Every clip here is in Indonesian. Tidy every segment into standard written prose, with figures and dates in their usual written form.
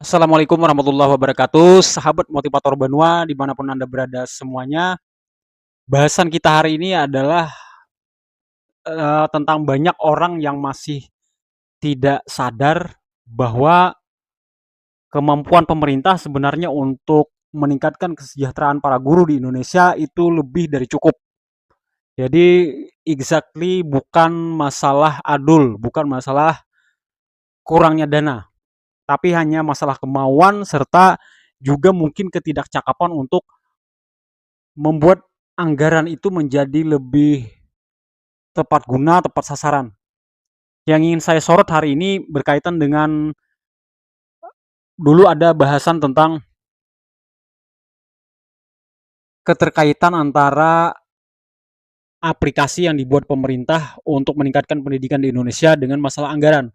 Assalamualaikum warahmatullahi wabarakatuh, sahabat motivator Banua dimanapun Anda berada semuanya. Bahasan kita hari ini adalah tentang banyak orang yang masih tidak sadar bahwa kemampuan pemerintah sebenarnya untuk meningkatkan kesejahteraan para guru di Indonesia itu lebih dari cukup. Jadi exactly bukan masalah adul, bukan masalah kurangnya dana, tapi hanya masalah kemauan serta juga mungkin ketidakcakapan untuk membuat anggaran itu menjadi lebih tepat guna, tepat sasaran. Yang ingin saya sorot hari ini berkaitan dengan dulu ada bahasan tentang keterkaitan antara aplikasi yang dibuat pemerintah untuk meningkatkan pendidikan di Indonesia dengan masalah anggaran.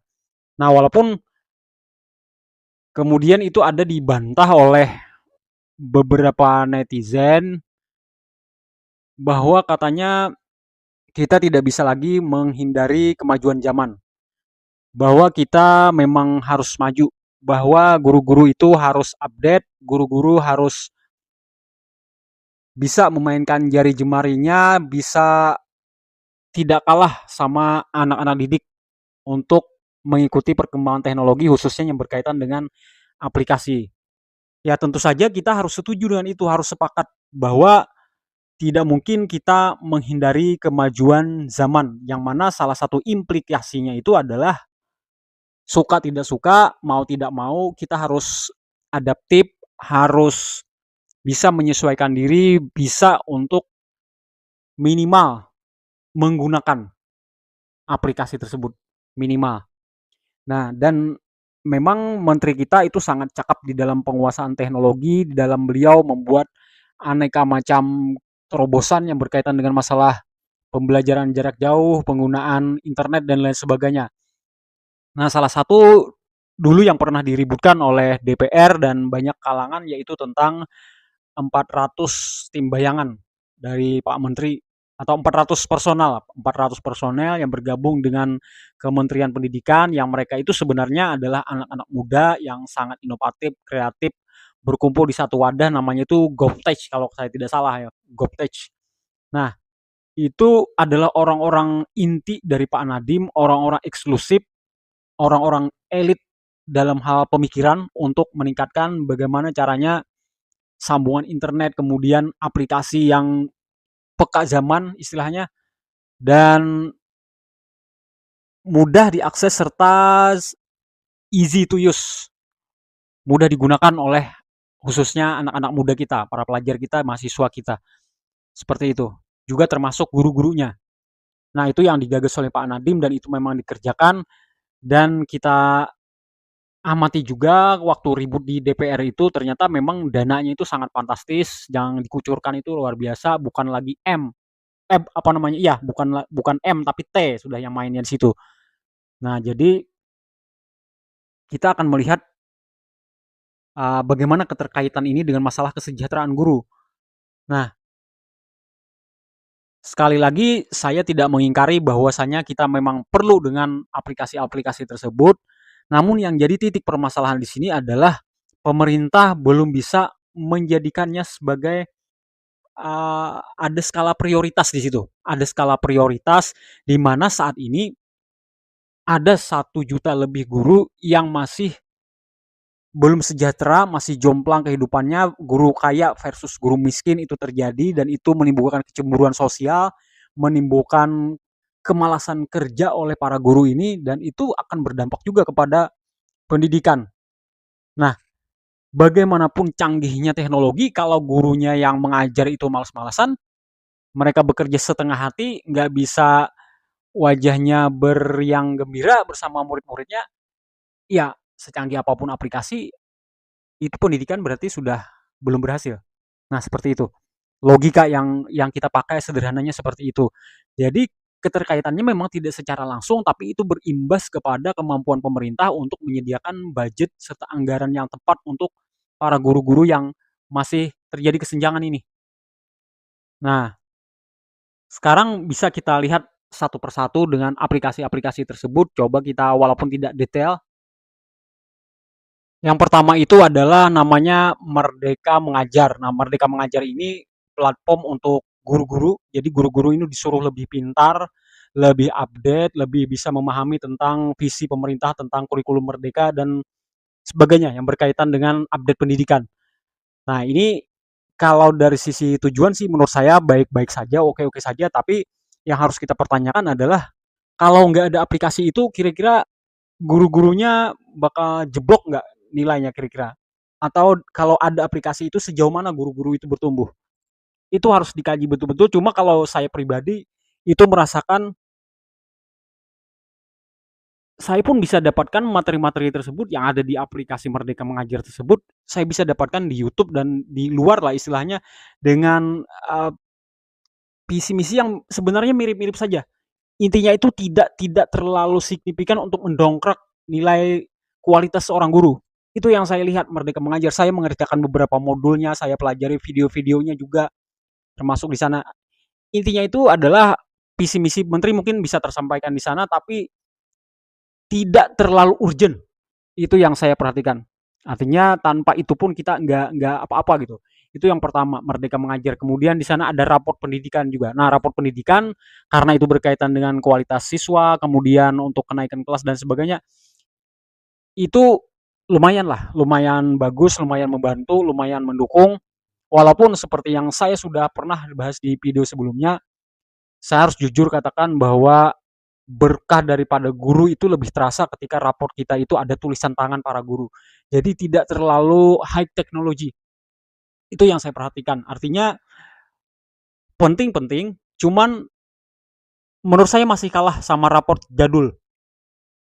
Nah, walaupun kemudian itu ada dibantah oleh beberapa netizen bahwa katanya kita tidak bisa lagi menghindari kemajuan zaman, bahwa kita memang harus maju, bahwa guru-guru itu harus update, guru-guru harus bisa memainkan jari jemarinya, bisa tidak kalah sama anak-anak didik untuk mengikuti perkembangan teknologi khususnya yang berkaitan dengan aplikasi. Ya tentu saja kita harus setuju dengan itu, harus sepakat bahwa tidak mungkin kita menghindari kemajuan zaman, yang mana salah satu implikasinya itu adalah suka tidak suka, mau tidak mau, kita harus adaptif, harus bisa menyesuaikan diri, bisa untuk minimal menggunakan aplikasi tersebut, minimal. Nah, dan memang menteri kita itu sangat cakap di dalam penguasaan teknologi, di dalam beliau membuat aneka macam terobosan yang berkaitan dengan masalah pembelajaran jarak jauh, penggunaan internet dan lain sebagainya. Nah, salah satu dulu yang pernah diributkan oleh DPR dan banyak kalangan yaitu tentang 400 tim bayangan dari Pak Menteri, atau 400 personal, 400 personel yang bergabung dengan Kementerian Pendidikan, yang mereka itu sebenarnya adalah anak-anak muda yang sangat inovatif, kreatif, berkumpul di satu wadah namanya itu GovTech kalau saya tidak salah ya, GovTech. Nah, itu adalah orang-orang inti dari Pak Nadiem, orang-orang eksklusif, orang-orang elit dalam hal pemikiran untuk meningkatkan bagaimana caranya sambungan internet, kemudian aplikasi yang peka zaman istilahnya, dan mudah diakses serta easy to use, mudah digunakan oleh khususnya anak-anak muda kita, para pelajar kita, mahasiswa kita, seperti itu. Juga termasuk guru-gurunya. Nah, itu yang digagas oleh Pak Nadiem dan itu memang dikerjakan, dan kita amati juga waktu ribut di DPR itu ternyata memang dananya itu sangat fantastis, yang dikucurkan itu luar biasa, bukan lagi apa namanya? Iya, bukan bukan M tapi T sudah yang mainnya di situ. Nah, jadi kita akan melihat bagaimana keterkaitan ini dengan masalah kesejahteraan guru. Nah, sekali lagi saya tidak mengingkari bahwasanya kita memang perlu dengan aplikasi-aplikasi tersebut. Namun yang jadi titik permasalahan di sini adalah pemerintah belum bisa menjadikannya sebagai ada skala prioritas di situ. Ada skala prioritas di mana saat ini ada 1 juta lebih guru yang masih belum sejahtera, masih jomplang kehidupannya, guru kaya versus guru miskin itu terjadi, dan itu menimbulkan kecemburuan sosial, menimbulkan kemalasan kerja oleh para guru ini, dan itu akan berdampak juga kepada pendidikan. Nah, bagaimanapun canggihnya teknologi, kalau gurunya yang mengajar itu malas-malasan, mereka bekerja setengah hati, nggak bisa wajahnya beriang gembira bersama murid-muridnya, ya secanggih apapun aplikasi, itu pendidikan berarti sudah belum berhasil. Nah, seperti itu. Logika yang kita pakai sederhananya seperti itu. Jadi keterkaitannya memang tidak secara langsung, tapi itu berimbas kepada kemampuan pemerintah untuk menyediakan budget serta anggaran yang tepat untuk para guru-guru yang masih terjadi kesenjangan ini. Nah, sekarang bisa kita lihat satu persatu dengan aplikasi-aplikasi tersebut. Coba kita walaupun tidak detail. Yang pertama itu adalah namanya Merdeka Mengajar. Nah, Merdeka Mengajar ini platform untuk guru-guru. Jadi guru-guru ini disuruh lebih pintar, lebih update, lebih bisa memahami tentang visi pemerintah tentang kurikulum merdeka dan sebagainya yang berkaitan dengan update pendidikan. Nah, ini kalau dari sisi tujuan sih menurut saya baik-baik saja, oke-oke saja, tapi yang harus kita pertanyakan adalah kalau nggak ada aplikasi itu kira-kira guru-gurunya bakal jeblok nggak nilainya kira-kira? Atau kalau ada aplikasi itu sejauh mana guru-guru itu bertumbuh? Itu harus dikaji betul-betul. Cuma kalau saya pribadi itu merasakan saya pun bisa dapatkan materi-materi tersebut yang ada di aplikasi Merdeka Mengajar tersebut, saya bisa dapatkan di YouTube dan di luar lah istilahnya dengan visi misi yang sebenarnya mirip-mirip saja. Intinya itu tidak terlalu signifikan untuk mendongkrak nilai kualitas seorang guru. Itu yang saya lihat Merdeka Mengajar. Saya mengerjakan beberapa modulnya, saya pelajari video-videonya juga termasuk di sana. Intinya itu adalah visi misi menteri mungkin bisa tersampaikan di sana tapi tidak terlalu urgent. Itu yang saya perhatikan. Artinya tanpa itu pun kita nggak apa-apa gitu. Itu yang pertama, Merdeka Mengajar. Kemudian di sana ada raport pendidikan juga. Nah, raport pendidikan karena itu berkaitan dengan kualitas siswa, kemudian untuk kenaikan kelas dan sebagainya, itu lumayan lah, lumayan bagus, lumayan membantu, lumayan mendukung. Walaupun seperti yang saya sudah pernah bahas di video sebelumnya, saya harus jujur katakan bahwa berkah daripada guru itu lebih terasa ketika raport kita itu ada tulisan tangan para guru. Jadi tidak terlalu high technology. Itu yang saya perhatikan. Artinya penting-penting, cuman menurut saya masih kalah sama raport jadul.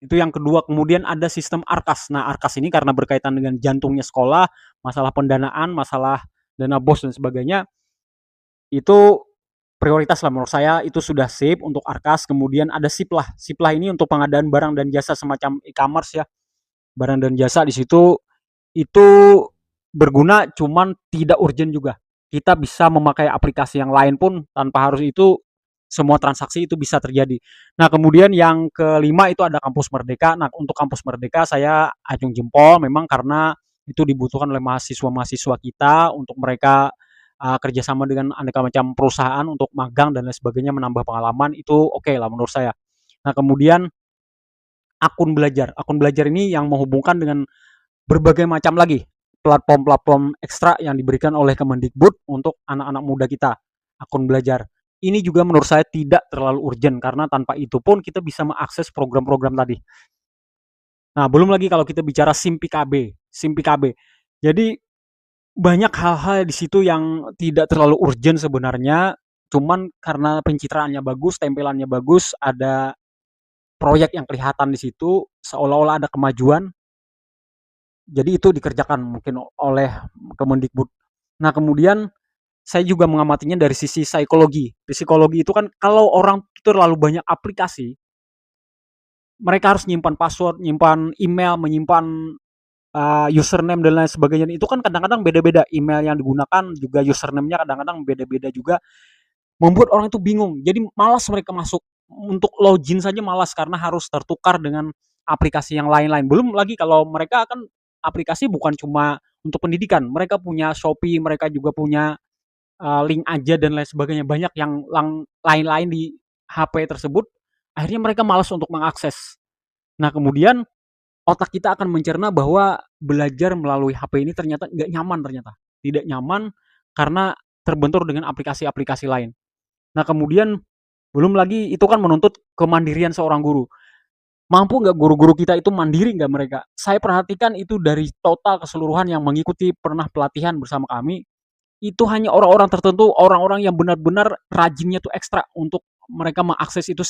Itu yang kedua. Kemudian ada sistem Arkas. Nah, Arkas ini karena berkaitan dengan jantungnya sekolah, masalah pendanaan, masalah dana bos dan sebagainya, itu prioritas lah menurut saya itu sudah sip untuk Arkas. Kemudian ada Siplah. Siplah ini untuk pengadaan barang dan jasa semacam e-commerce ya. Barang dan jasa di situ itu berguna cuman tidak urgent juga. Kita bisa memakai aplikasi yang lain pun tanpa harus itu semua transaksi itu bisa terjadi. Nah, kemudian yang kelima itu ada Kampus Merdeka. Nah, untuk Kampus Merdeka saya acung jempol memang karena itu dibutuhkan oleh mahasiswa-mahasiswa kita untuk mereka kerjasama dengan aneka macam perusahaan untuk magang dan lain sebagainya menambah pengalaman itu oke lah menurut saya. Nah, kemudian akun belajar. Akun belajar ini yang menghubungkan dengan berbagai macam lagi platform-platform ekstra yang diberikan oleh Kemendikbud untuk anak-anak muda kita. Akun belajar. Ini juga menurut saya tidak terlalu urgent karena tanpa itu pun kita bisa mengakses program-program tadi. Nah, belum lagi kalau kita bicara SIM PKB, SIM PKB. Jadi banyak hal-hal di situ yang tidak terlalu urgent sebenarnya, cuman karena pencitraannya bagus, tempelannya bagus, ada proyek yang kelihatan di situ, seolah-olah ada kemajuan, jadi itu dikerjakan mungkin oleh Kemendikbud. Nah, kemudian saya juga mengamatinya dari sisi psikologi. Di psikologi itu kan kalau orang terlalu banyak aplikasi, mereka harus nyimpan password, nyimpan email, menyimpan username dan lain sebagainya. Itu kan kadang-kadang beda-beda. Email yang digunakan juga username-nya kadang-kadang beda-beda juga. Membuat orang itu bingung. Jadi malas mereka masuk. Untuk login saja malas karena harus tertukar dengan aplikasi yang lain-lain. Belum lagi kalau mereka kan aplikasi bukan cuma untuk pendidikan. Mereka punya Shopee, mereka juga punya link aja dan lain sebagainya. Banyak yang lain-lain di HP tersebut. Akhirnya mereka malas untuk mengakses. Nah, kemudian otak kita akan mencerna bahwa belajar melalui HP ini ternyata nggak nyaman ternyata. Tidak nyaman karena terbentur dengan aplikasi-aplikasi lain. Nah, kemudian belum lagi itu kan menuntut kemandirian seorang guru. Mampu nggak guru-guru kita itu mandiri nggak mereka? Saya perhatikan itu dari total keseluruhan yang mengikuti pernah pelatihan bersama kami, itu hanya orang-orang tertentu, orang-orang yang benar-benar rajinnya tuh ekstra untuk mereka mengakses itu